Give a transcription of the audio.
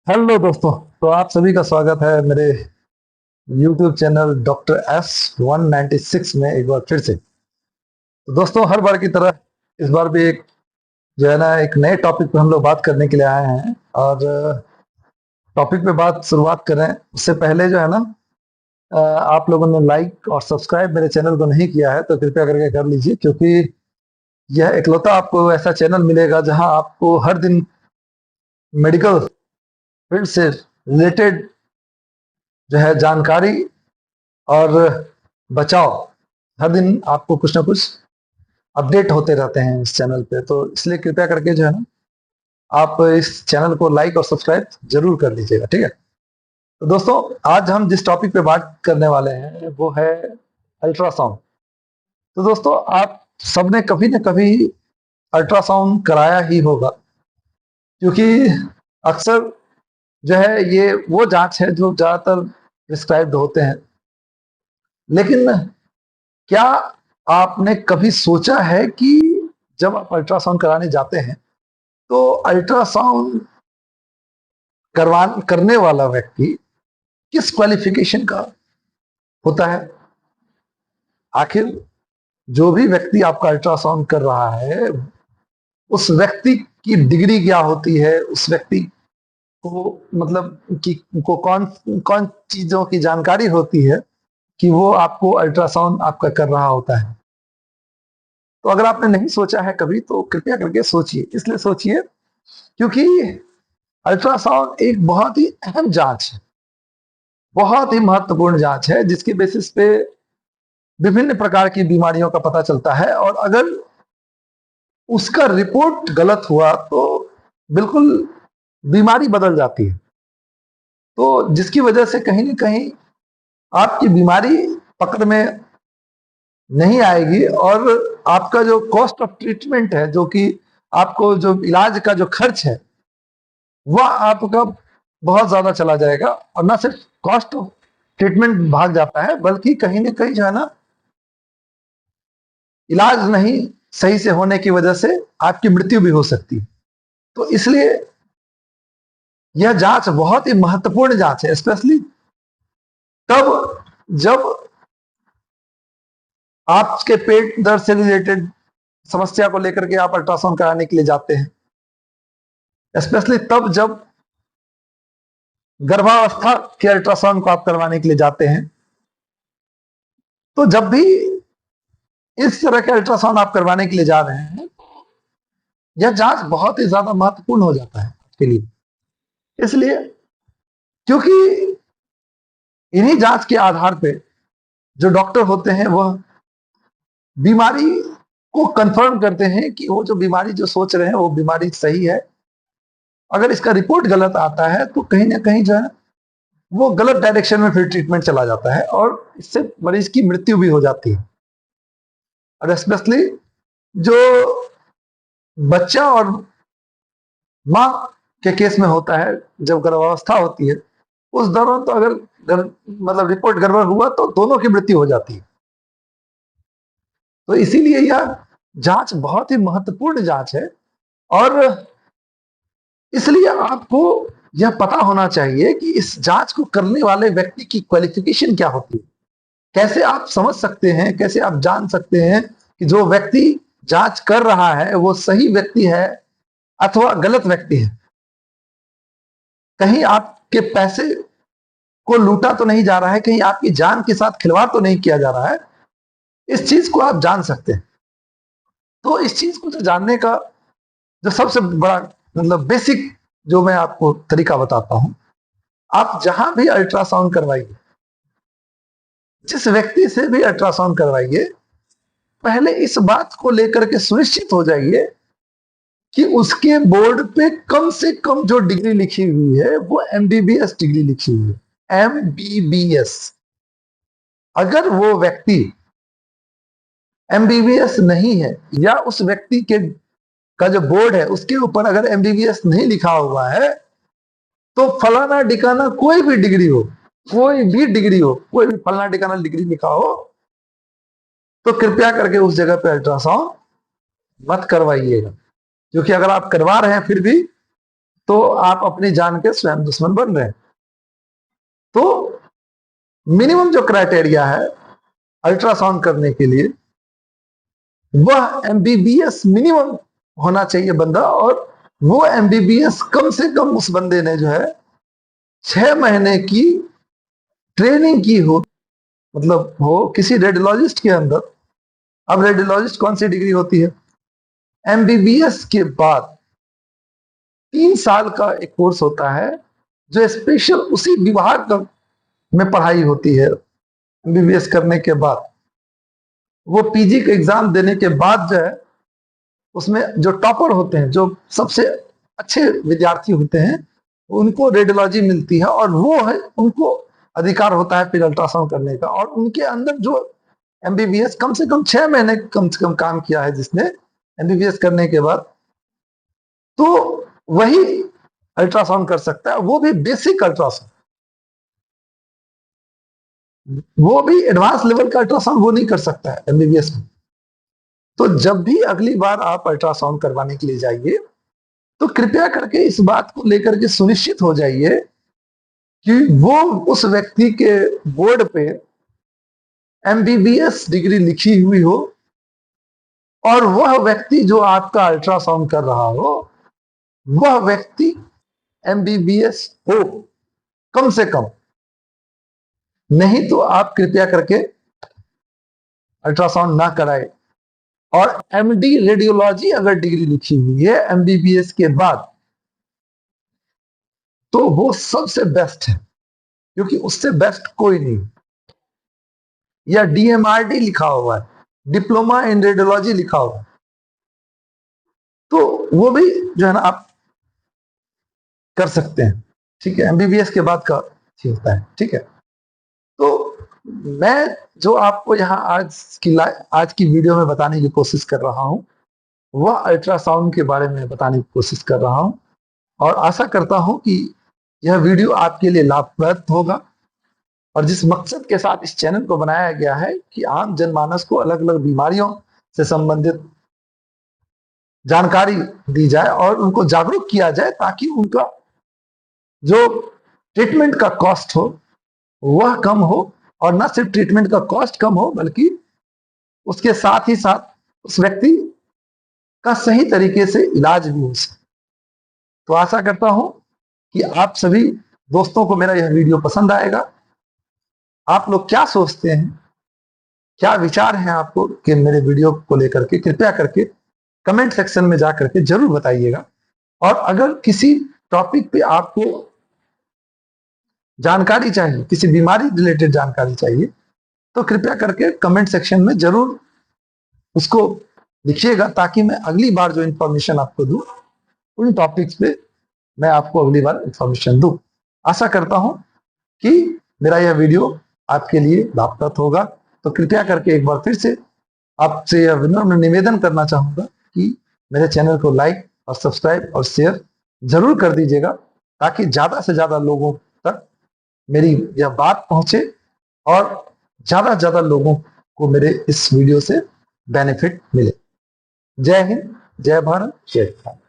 Hello दोस्तों। तो आप सभी का स्वागत है मेरे YouTube चैनल डॉक्टर S196 में एक बार फिर से। तो दोस्तों, हर बार की तरह इस बार भी एक जो है ना एक नए टॉपिक पे हम लोग बात करने के लिए आए हैं। और टॉपिक पे बात शुरुआत करें उससे पहले जो है ना, आप लोगों ने लाइक और सब्सक्राइब मेरे चैनल को नहीं किया है तो कृपया करके कर लीजिए, क्योंकि यह इकलौता आपको ऐसा चैनल मिलेगा जहां आपको हर दिन मेडिकल फील्ड से रिलेटेड जो है जानकारी और बचाव, हर दिन आपको कुछ ना कुछ अपडेट होते रहते हैं इस चैनल पे। तो इसलिए कृपया करके जो है ना, आप इस चैनल को लाइक और सब्सक्राइब जरूर कर लीजिएगा, ठीक है। तो दोस्तों, आज हम जिस टॉपिक पे बात करने वाले हैं वो है अल्ट्रासाउंड। तो दोस्तों, आप सबने कभी ना कभी अल्ट्रासाउंड कराया ही होगा, क्योंकि अक्सर जो है ये वो जांच है जो ज्यादातर प्रिस्क्राइब्ड होते हैं। लेकिन क्या आपने कभी सोचा है कि जब आप अल्ट्रासाउंड कराने जाते हैं तो अल्ट्रासाउंड करने वाला व्यक्ति किस क्वालिफिकेशन का होता है? आखिर जो भी व्यक्ति आपका अल्ट्रासाउंड कर रहा है, उस व्यक्ति की डिग्री क्या होती है, उस व्यक्ति को मतलब कि को कौन कौन चीजों की जानकारी होती है कि वो आपको अल्ट्रासाउंड आपका कर रहा होता है। तो अगर आपने नहीं सोचा है कभी तो कृपया करके सोचिए। इसलिए सोचिए क्योंकि अल्ट्रासाउंड एक बहुत ही अहम जांच है, बहुत ही महत्वपूर्ण जांच है, जिसके बेसिस पे विभिन्न प्रकार की बीमारियों का पता चलता है। और अगर उसका रिपोर्ट गलत हुआ तो बिल्कुल बीमारी बदल जाती है। तो जिसकी वजह से कहीं ना कहीं आपकी बीमारी पकड़ में नहीं आएगी, और आपका जो कॉस्ट ऑफ ट्रीटमेंट है, जो कि आपको जो इलाज का जो खर्च है, वह आपका बहुत ज्यादा चला जाएगा। और ना सिर्फ कॉस्ट ऑफ ट्रीटमेंट भाग जाता है, बल्कि कहीं ना कहीं जो है ना, इलाज नहीं सही से होने की वजह से आपकी मृत्यु भी हो सकती है। तो इसलिए यह जांच बहुत ही महत्वपूर्ण जांच है, स्पेशली तब जब आपके पेट दर्द से रिलेटेड समस्या को लेकर के आप अल्ट्रासाउंड कराने के लिए जाते हैं, स्पेशली तब जब गर्भावस्था के अल्ट्रासाउंड को आप करवाने के लिए जाते हैं। तो जब भी इस तरह के अल्ट्रासाउंड आप करवाने के लिए जा रहे हैं, यह जांच बहुत ही ज्यादा महत्वपूर्ण हो जाता है आपके लिए। इसलिए क्योंकि इन्हीं जांच के आधार पे जो डॉक्टर होते हैं वह बीमारी को कंफर्म करते हैं कि वो जो बीमारी जो सोच रहे हैं वो बीमारी सही है। अगर इसका रिपोर्ट गलत आता है तो कहीं ना कहीं जो है वो गलत डायरेक्शन में फिर ट्रीटमेंट चला जाता है, और इससे मरीज की मृत्यु भी हो जाती है। और स्पेशली जो बच्चा और माँ के केस में होता है, जब गर्भावस्था होती है उस दौरान तो अगर मतलब रिपोर्ट गड़बड़ हुआ तो दोनों की मृत्यु हो जाती है। तो इसीलिए यह जांच बहुत ही महत्वपूर्ण जांच है। और इसलिए आपको यह पता होना चाहिए कि इस जांच को करने वाले व्यक्ति की क्वालिफिकेशन क्या होती है। कैसे आप समझ सकते हैं, कैसे आप जान सकते हैं कि जो व्यक्ति जांच कर रहा है वो सही व्यक्ति है अथवा गलत व्यक्ति है? कहीं आपके पैसे को लूटा तो नहीं जा रहा है, कहीं आपकी जान के साथ खिलवाड़ तो नहीं किया जा रहा है। इस चीज को आप जान सकते हैं। तो इस चीज को जानने का जो सबसे बड़ा मतलब बेसिक जो मैं आपको तरीका बताता हूं, आप जहां भी अल्ट्रासाउंड करवाइए, जिस व्यक्ति से भी अल्ट्रासाउंड करवाइए, पहले इस बात को लेकर के सुनिश्चित हो जाइए कि उसके बोर्ड पे कम से कम जो डिग्री लिखी हुई है वो एमबीबीएस डिग्री लिखी हुई है, एमबीबीएस। अगर वो व्यक्ति एमबीबीएस नहीं है, या उस व्यक्ति के का जो बोर्ड है उसके ऊपर अगर एमबीबीएस नहीं लिखा हुआ है, तो फलाना डिकाना कोई भी डिग्री हो, कोई भी डिग्री हो, कोई भी फलाना डिकाना डिग्री लिखा हो, तो कृपया करके उस जगह पे अल्ट्रासाउंड मत करवाइएगा। क्योंकि अगर आप करवा रहे हैं फिर भी तो आप अपनी जान के स्वयं दुश्मन बन रहे हैं। तो मिनिमम जो क्राइटेरिया है अल्ट्रासाउंड करने के लिए, वह एमबीबीएस मिनिमम होना चाहिए बंदा, और वो एमबीबीएस कम से कम उस बंदे ने जो है 6 महीने की ट्रेनिंग की हो, मतलब हो किसी रेडियोलॉजिस्ट के अंदर। अब रेडियोलॉजिस्ट कौन सी डिग्री होती है? एमबीबीएस के बाद 3 साल का एक कोर्स होता है जो स्पेशल उसी विभाग में पढ़ाई होती है। एमबीबीएस करने के बाद वो पीजी का एग्जाम देने के बाद जो है, उसमें जो टॉपर होते हैं, जो सबसे अच्छे विद्यार्थी होते हैं, उनको रेडियोलॉजी मिलती है, और वो है उनको अधिकार होता है फिर अल्ट्रासाउंड करने का। और उनके अंदर जो एमबीबीएस कम से कम 6 महीने कम से कम काम किया है जिसने एमबीबीएस करने के बाद, तो वही अल्ट्रासाउंड कर सकता है, वो भी बेसिक अल्ट्रासाउंड। वो भी एडवांस लेवल का अल्ट्रासाउंड वो नहीं कर सकता है एमबीबीएस में। तो जब भी अगली बार आप अल्ट्रासाउंड करवाने के लिए जाइए, तो कृपया करके इस बात को लेकर के सुनिश्चित हो जाइए कि वो उस व्यक्ति के बोर्ड पे एमबीबीएस डिग्री लिखी हुई हो, और वह व्यक्ति जो आपका अल्ट्रासाउंड कर रहा हो, वह व्यक्ति एमबीबीएस हो कम से कम। नहीं तो आप कृपया करके अल्ट्रासाउंड ना कराए। और एमडी रेडियोलॉजी अगर डिग्री लिखी हुई है एमबीबीएस के बाद, तो वो सबसे बेस्ट है, क्योंकि उससे बेस्ट कोई नहीं। या डीएमआरडी लिखा हुआ है, डिप्लोमा इन रेडियोलॉजी लिखा हुआ है, तो वो भी जो है ना आप कर सकते हैं। ठीक है, एमबीबीएस के बाद का ठीक होता है। ठीक है, तो मैं जो आपको यहाँ आज की वीडियो में बताने की कोशिश कर रहा हूँ, वह अल्ट्रासाउंड के बारे में बताने की कोशिश कर रहा हूँ, और आशा करता हूँ कि यह वीडियो आपके लिए लाभप्रद होगा। और जिस मकसद के साथ इस चैनल को बनाया गया है कि आम जनमानस को अलग अलग बीमारियों से संबंधित जानकारी दी जाए और उनको जागरूक किया जाए, ताकि उनका जो ट्रीटमेंट का कॉस्ट हो वह कम हो, और न सिर्फ ट्रीटमेंट का कॉस्ट कम हो, बल्कि उसके साथ ही साथ उस व्यक्ति का सही तरीके से इलाज भी हो सके। तो आशा करता हूं कि आप सभी दोस्तों को मेरा यह वीडियो पसंद आएगा। आप लोग क्या सोचते हैं, क्या विचार हैं आपको कि मेरे वीडियो को लेकर के, कृपया करके कमेंट सेक्शन में जाकर के जरूर बताइएगा। और अगर किसी टॉपिक पे आपको जानकारी चाहिए, किसी बीमारी रिलेटेड जानकारी चाहिए, तो कृपया करके कमेंट सेक्शन में जरूर उसको लिखिएगा, ताकि मैं अगली बार जो इंफॉर्मेशन आपको दूं, उन टॉपिक्स पे मैं आपको अगली बार इंफॉर्मेशन दूं। आशा करता हूं कि मेरा यह वीडियो आपके लिए लाभप्रद होगा। तो कृपया करके एक बार फिर से आपसे यह विनम्र निवेदन करना चाहूंगा कि मेरे चैनल को लाइक और सब्सक्राइब और शेयर जरूर कर दीजिएगा, ताकि ज्यादा से ज्यादा लोगों तक मेरी यह बात पहुंचे, और ज्यादा से ज्यादा लोगों को मेरे इस वीडियो से बेनिफिट मिले। जय हिंद, जय भारत, जय भारत।